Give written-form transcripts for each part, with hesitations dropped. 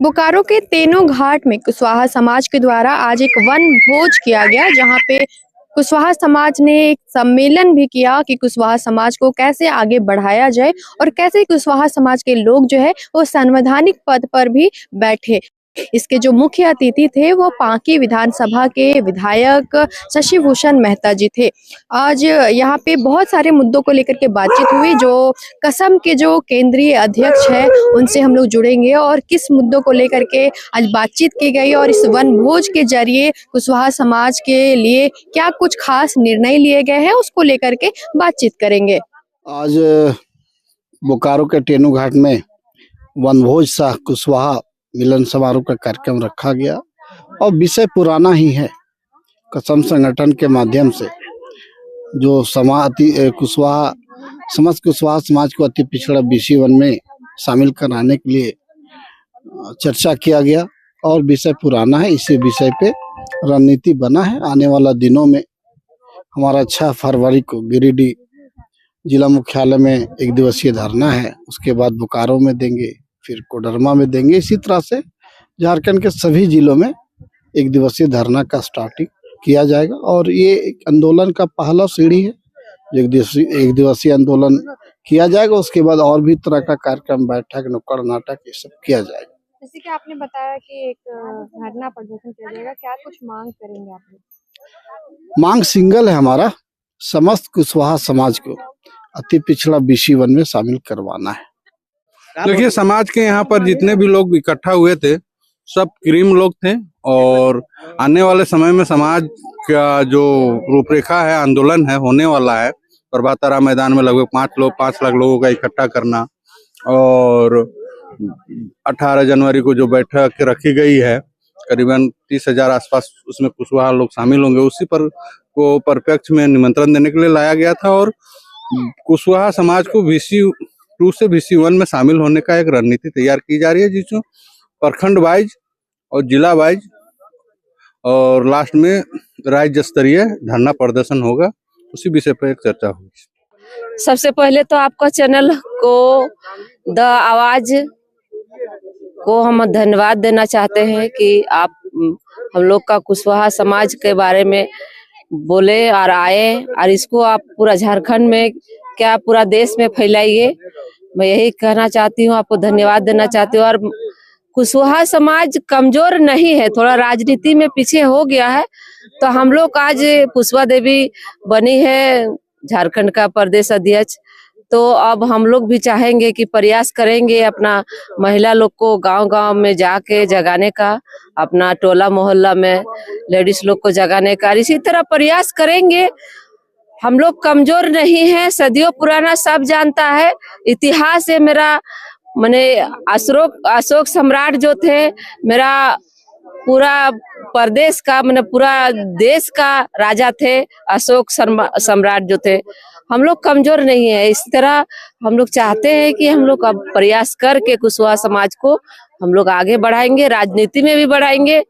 बोकारो के तेनो घाट में कुशवाहा समाज के द्वारा आज एक वन भोज किया गया, जहां पे कुशवाहा समाज ने एक सम्मेलन भी किया कि कुशवाहा समाज को कैसे आगे बढ़ाया जाए और कैसे कुशवाहा समाज के लोग जो है वो संवैधानिक पद पर भी बैठे। इसके जो मुख्य अतिथि थे वो पांकी विधानसभा के विधायक शशि भूषण मेहता जी थे। आज यहाँ पे बहुत सारे मुद्दों को लेकर के बातचीत हुई। जो कसम के जो केंद्रीय अध्यक्ष है उनसे हम लोग जुड़ेंगे और किस मुद्दों को लेकर के आज बातचीत की गई और इस वन भोज के जरिए कुशवाहा समाज के लिए क्या कुछ खास निर्णय लिए गए हैं उसको लेकर के बातचीत करेंगे। आज बोकारो के टेनू घाट में वनभोज सह कुशवाहा मिलन समारोह का कार्यक्रम रखा गया और विषय पुराना ही है। कसम संगठन के माध्यम से जो कुशवाहा समाज को अति पिछड़ा BC 1 में शामिल कराने के लिए चर्चा किया गया और विषय पुराना है। इसी विषय पे रणनीति बना है। आने वाला दिनों में हमारा 6 फरवरी को गिरिडीह जिला मुख्यालय में 1 दिवसीय धरना है, उसके बाद बोकारो में देंगे, फिर कोडरमा में देंगे। इसी तरह से झारखंड के सभी जिलों में 1 दिवसीय धरना का स्टार्टिंग किया जाएगा और ये एक आंदोलन का पहला सीढ़ी है। 1 दिवसीय आंदोलन किया जाएगा, उसके बाद और भी तरह का कार्यक्रम, बैठक, नुक्कड़ नाटक, ये सब किया जाएगा। जैसे कि आपने बताया कि एक धरना प्रदर्शन किया जाएगा, क्या कुछ मांग करेंगे आप लोग? मांग सिंगल है हमारा, समस्त कुशवाहा समाज को अति पिछड़ा BC 1 में शामिल करवाना है। देखिए, समाज के यहाँ पर जितने भी लोग इकट्ठा हुए थे सब क्रीम लोग थे और आने वाले समय में समाज का जो रूपरेखा है, आंदोलन है, होने वाला है। प्रभातारा मैदान में लगभग 5 लाख लोगों का इकट्ठा करना और 18 जनवरी को जो बैठक रखी गई है करीबन 30,000 आसपास, उसमें कुशवाहा लोग शामिल होंगे। उसी पर को प्रत्यक्ष में निमंत्रण देने के लिए लाया गया था और कुशवाहा समाज को BC 2 से BC 1 में शामिल होने का एक रणनीति तैयार की जा रही है, जिसमें प्रखंड वाइज और जिला वाइज और लास्ट में राज्य स्तरीय धरना प्रदर्शन होगा। उसी विषय पर एक चर्चा होगी। सबसे पहले तो आपका चैनल को द आवाज को हम धन्यवाद देना चाहते हैं कि आप हम लोग का कुशवाहा समाज के बारे में बोले और आए और इसको आप पूरा झारखंड में क्या पूरा देश में फैलाइए। मैं यही कहना चाहती हूँ, आपको धन्यवाद देना चाहती हूँ। और कुशवाहा समाज कमजोर नहीं है, थोड़ा राजनीति में पीछे हो गया है। तो हम लोग आज पुष्पा देवी बनी है झारखंड का प्रदेश अध्यक्ष, तो अब हम लोग भी चाहेंगे कि प्रयास करेंगे अपना महिला लोग को गांव-गांव में जाके जगाने का, अपना टोला मोहल्ला में लेडीज लोग को जगाने का। इसी तरह प्रयास करेंगे। हम लोग कमजोर नहीं है, सदियों पुराना सब जानता है, इतिहास है मेरा। मैंने अशोक सम्राट जो थे, मेरा पूरा प्रदेश का, मैंने पूरा देश का राजा थे अशोक सम्राट जो थे। हम लोग कमजोर नहीं है। इस तरह हम लोग चाहते हैं कि हम लोग अब प्रयास करके कुशवाहा समाज को हम लोग आगे बढ़ाएंगे, राजनीति में भी बढ़ाएंगे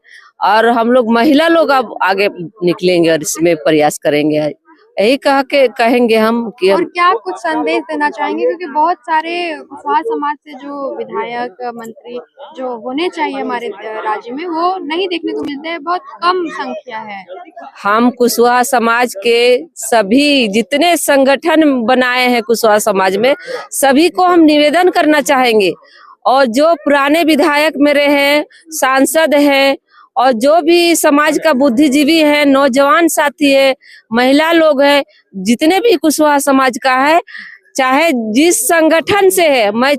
और हम लोग महिला लोग अब आगे निकलेंगे और इसमें प्रयास करेंगे। यही कहेंगे हम कि और क्या कुछ संदेश देना चाहेंगे, क्योंकि बहुत सारे कुशवाहा समाज से जो विधायक मंत्री जो होने चाहिए हमारे राज्य में वो नहीं देखने को मिलते हैं, बहुत कम संख्या है। हम कुशवाहा समाज के सभी जितने संगठन बनाए हैं कुशवाहा समाज में, सभी को हम निवेदन करना चाहेंगे और जो पुराने विधायक मेरे हैं, सांसद हैं और जो भी समाज का बुद्धिजीवी है, नौजवान साथी है, महिला लोग हैं, जितने भी कुशवाहा समाज का है, चाहे जिस संगठन से है, मैं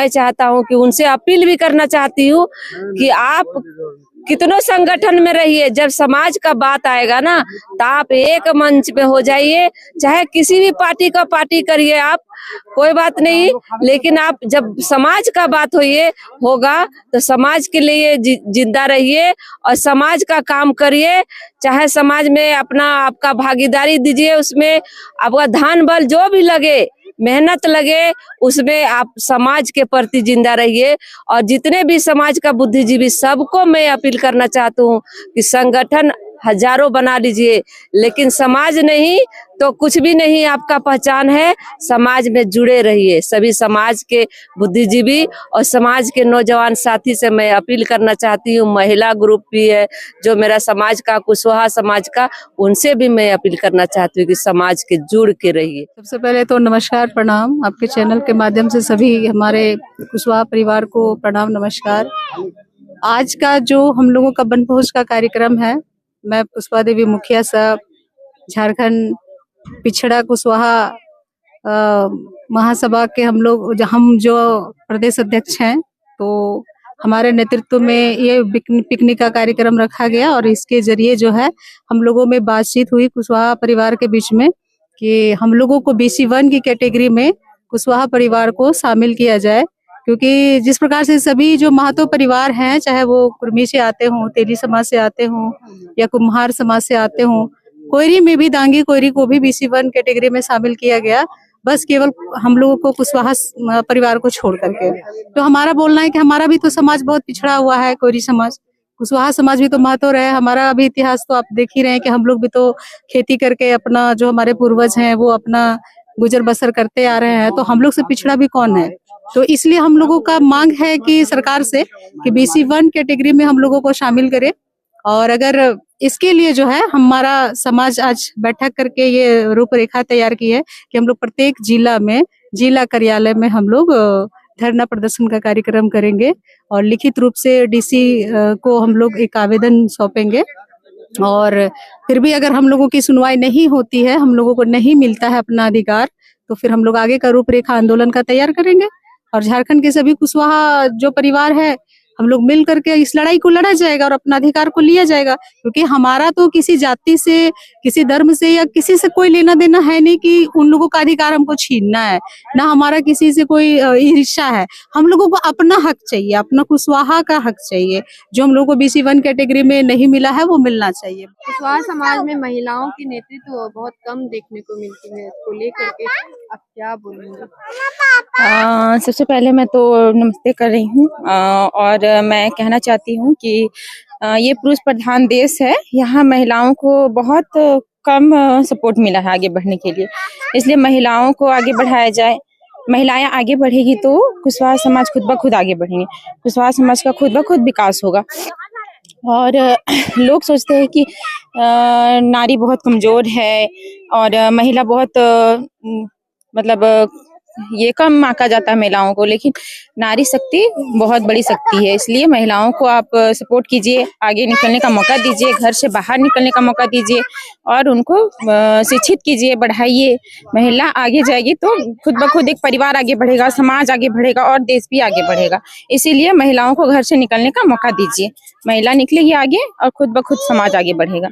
चाहता हूं कि उनसे अपील भी करना चाहती हूँ कि आप कितनों संगठन में रहिए, जब समाज का बात आएगा ना तो आप एक मंच पे हो जाइए। चाहे किसी भी पार्टी का पार्टी करिए आप, कोई बात नहीं, लेकिन आप जब समाज का बात होगा तो समाज के लिए जिंदा रहिए और समाज का काम करिए। चाहे समाज में आपका भागीदारी दीजिए, उसमें आपका धन बल जो भी लगे, मेहनत लगे, उसमें आप समाज के प्रति जिंदा रहिए। और जितने भी समाज का बुद्धिजीवी सबको मैं अपील करना चाहती हूँ कि संगठन हजारों बना लीजिए, लेकिन समाज नहीं तो कुछ भी नहीं आपका पहचान है। समाज में जुड़े रहिए। सभी समाज के बुद्धिजीवी और समाज के नौजवान साथी से मैं अपील करना चाहती हूँ, महिला ग्रुप भी है जो मेरा समाज का, कुशवाहा समाज का, उनसे भी मैं अपील करना चाहती हूँ कि समाज के जुड़ के रहिए। सबसे पहले तो नमस्कार, प्रणाम। आपके चैनल के माध्यम से सभी हमारे कुशवाहा परिवार को प्रणाम, नमस्कार। आज का जो हम लोगों का वनभोज का कार्यक्रम है, मैं पुष्पा देवी मुखिया साहब, झारखंड पिछड़ा कुशवाहा महासभा के हम जो प्रदेश अध्यक्ष हैं, तो हमारे नेतृत्व में ये पिकनिक का कार्यक्रम रखा गया और इसके जरिए जो है हम लोगों में बातचीत हुई कुशवाहा परिवार के बीच में कि हम लोगों को BC1 की कैटेगरी में कुशवाहा परिवार को शामिल किया जाए, क्योंकि जिस प्रकार से सभी जो महतो परिवार हैं, चाहे वो कुर्मी से आते हों, तेली समाज से आते हों या कुम्हार समाज से आते हों, कोयरी में भी दांगी कोयरी को भी BC1 कैटेगरी में शामिल किया गया, बस केवल हम लोगों को कुशवाहा परिवार को छोड़ करके। तो हमारा बोलना है कि हमारा भी तो समाज बहुत पिछड़ा हुआ है, कोयरी समाज, कुशवाहा समाज भी तो महत्व रहे। हमारा भी इतिहास तो आप देख ही रहे हैं कि हम लोग भी तो खेती करके अपना, जो हमारे पूर्वज हैं वो अपना गुजर बसर करते आ रहे हैं, तो हम लोग से पिछड़ा भी कौन है। तो इसलिए हम लोगों का मांग है कि सरकार से कि BC1 कैटेगरी में हम लोगों को शामिल करे। और अगर इसके लिए जो है हमारा समाज आज बैठक करके ये रूपरेखा तैयार की है कि हम लोग प्रत्येक जिला में, जिला कार्यालय में हम लोग धरना प्रदर्शन का कार्यक्रम करेंगे और लिखित रूप से DC को हम लोग एक आवेदन सौंपेंगे। और फिर भी अगर हम लोगों की सुनवाई नहीं होती है, हम लोगों को नहीं मिलता है अपना अधिकार, तो फिर हम लोग आगे का रूपरेखा आंदोलन का तैयार करेंगे और झारखंड के सभी कुशवाहा जो परिवार है, हम लोग मिल करके इस लड़ाई को लड़ा जाएगा और अपना अधिकार को लिया जाएगा। क्योंकि हमारा तो किसी जाति से, किसी धर्म से या किसी से कोई लेना देना है नहीं कि उन लोगों का अधिकार हमको छीनना है, ना हमारा किसी से कोई ईर्ष्या है। हम लोगों को अपना हक चाहिए, अपना कुशवाहा का हक चाहिए, जो हम लोगों को BC1 कैटेगरी में नहीं मिला है वो मिलना चाहिए। कुशवाहा समाज में महिलाओं की नेतृत्व बहुत कम देखने को मिलती है, इसको लेकर के आप क्या बोलेंगे? सबसे पहले मैं तो नमस्ते कर रही हूँ और मैं कहना चाहती हूँ कि ये पुरुष प्रधान देश है, यहाँ महिलाओं को बहुत कम सपोर्ट मिला है आगे बढ़ने के लिए, इसलिए महिलाओं को आगे बढ़ाया जाए। महिलाएं आगे बढ़ेगी तो कुशवाहा समाज खुद ब खुद आगे बढ़ेंगे, कुशवाहा समाज का खुद ब खुद विकास होगा। और लोग सोचते हैं कि नारी बहुत कमजोर है और महिला बहुत मतलब ये कम आंका जाता है महिलाओं को, लेकिन नारी शक्ति बहुत बड़ी शक्ति है। इसलिए महिलाओं को आप सपोर्ट कीजिए, आगे निकलने का मौका दीजिए, घर से बाहर निकलने का मौका दीजिए और उनको शिक्षित कीजिए, बढ़ाइए। महिला आगे जाएगी तो खुद ब खुद एक परिवार आगे बढ़ेगा, समाज आगे बढ़ेगा और देश भी आगे बढ़ेगा। इसीलिए महिलाओं को घर से निकलने का मौका दीजिए, महिला निकलेगी आगे और खुद ब खुद समाज आगे बढ़ेगा।